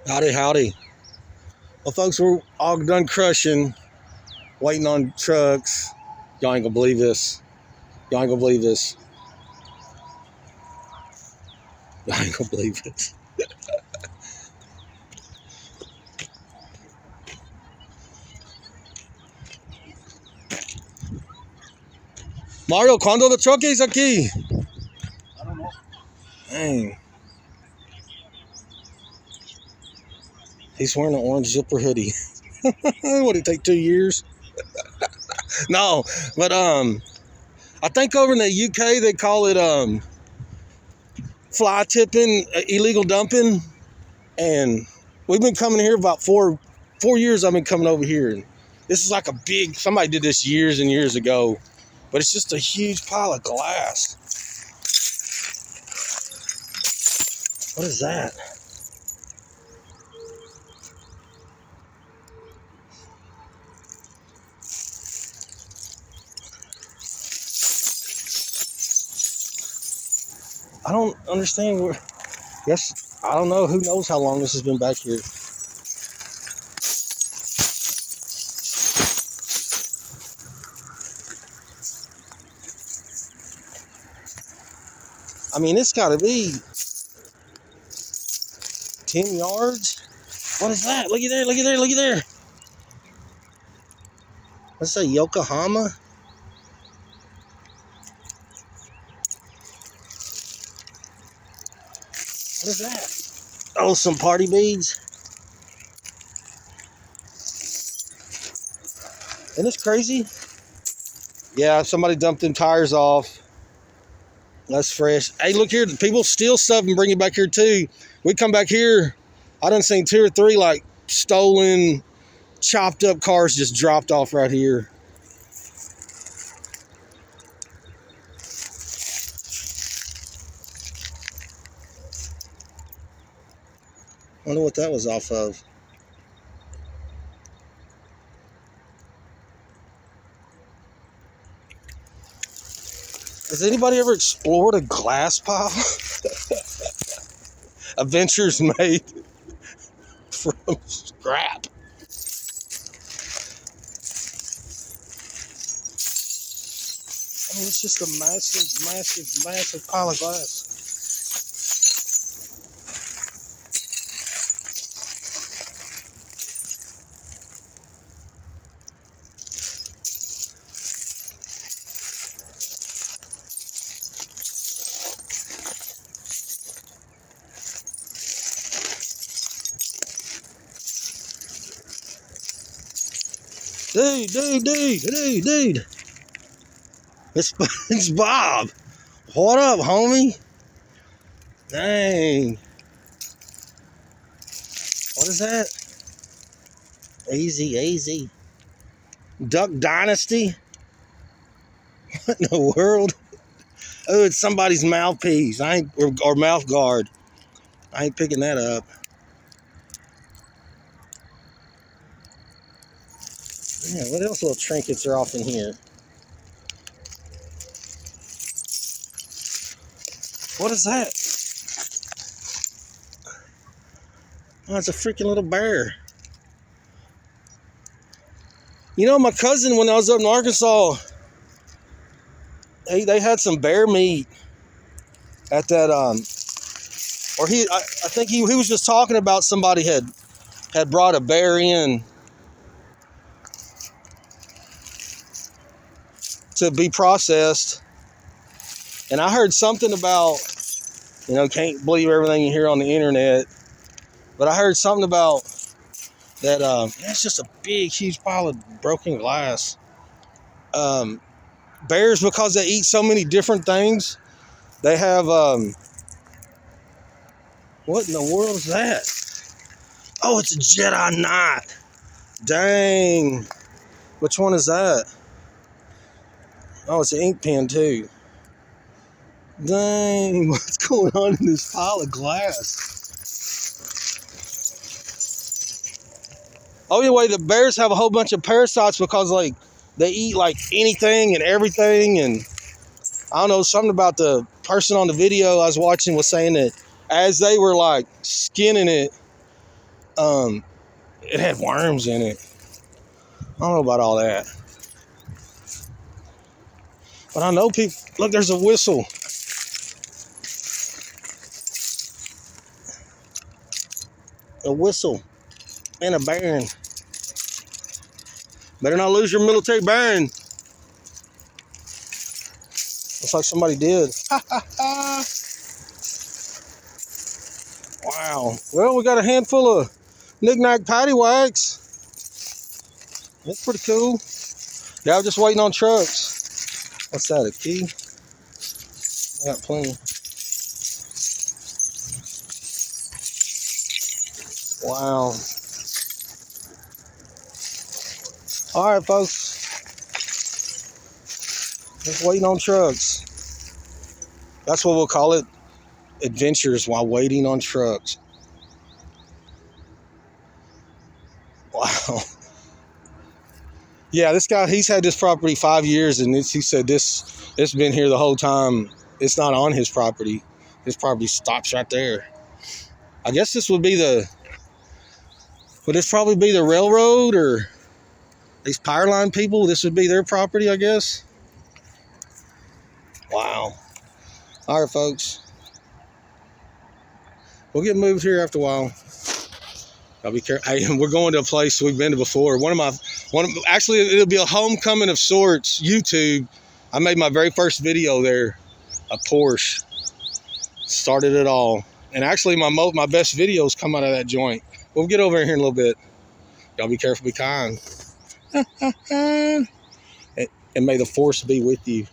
Howdy, howdy. Well, folks, we're all done crushing, waiting on trucks. Y'all ain't gonna believe this. Y'all ain't gonna believe this. Y'all ain't gonna believe this. Mario, ¿cuándo the truck is aquí? I don't know. Dang. He's wearing an orange zipper hoodie. Would it take 2 years? No, but I think over in the UK they call it fly tipping, illegal dumping, and we've been coming here about four years. I've been coming over here, and this is like a big. Somebody did this years and years ago, but it's just a huge pile of glass. What is that? I don't understand where. Yes, I don't know. Who knows how long this has been back here? I mean, it's got to be 10 yards. What is that? Look at there, look at there, look at there. Let's say Yokohama. What is that? Oh, some party beads. Isn't this crazy? Yeah, somebody dumped them tires off. That's fresh. Hey, look here. People steal stuff and bring it back here too. We come back here. I done seen 2 or 3 like stolen, chopped up cars just dropped off right here. I wonder what that was off of. Has anybody ever explored a glass pile? Adventures made from scrap. I mean, it's just a massive, massive, massive pile of glass. Dude. It's Bob. What up, homie? Dang. What is that? Easy. Duck Dynasty? What in the world? Oh, it's somebody's mouthpiece. Or mouth guard. I ain't picking that up. Yeah, what else little trinkets are off in here? What is that? Oh, it's a freaking little bear. You know, my cousin, when I was up in Arkansas, they had some bear meat at that or I think he was just talking about somebody had brought a bear in to be processed, and I heard something about, can't believe everything you hear on the internet, but I heard something about that it's just a big huge pile of broken glass. Bears, because they eat so many different things, they have what in the world is that? Oh, it's a Jedi Knight. Dang. Which one is that? Oh, it's an ink pen too. Dang, what's going on in this pile of glass? Oh, anyway, the bears have a whole bunch of parasites because like they eat like anything and everything, and I don't know, something about the person on the video I was watching was saying that as they were like skinning it, It had worms in it. I don't know about all that. But I know people, look, there's a whistle. A whistle and a baron. Better not lose your military baron. Looks like somebody did. Wow. Well, we got a handful of knick-knack paddywhacks. That's pretty cool. Yeah, I'm just waiting on trucks. What's that, a key? I got plenty. Wow. All right, folks. Just waiting on trucks. That's what we'll call it. Adventures while waiting on trucks. Wow. Yeah, this guy, he's had this property 5 years, and he said it's been here the whole time. It's not on his property. His property stops right there. I guess this would this probably be the railroad or these power line people? This would be their property, I guess. Wow. All right, folks. We'll get moved here after a while. I'll be careful. Hey, we're going to a place we've been to before. Actually, it'll be a homecoming of sorts. YouTube. I made my very first video there. A Porsche started it all, and actually, my best videos come out of that joint. We'll get over here in a little bit. Y'all be careful, be kind, and may the force be with you.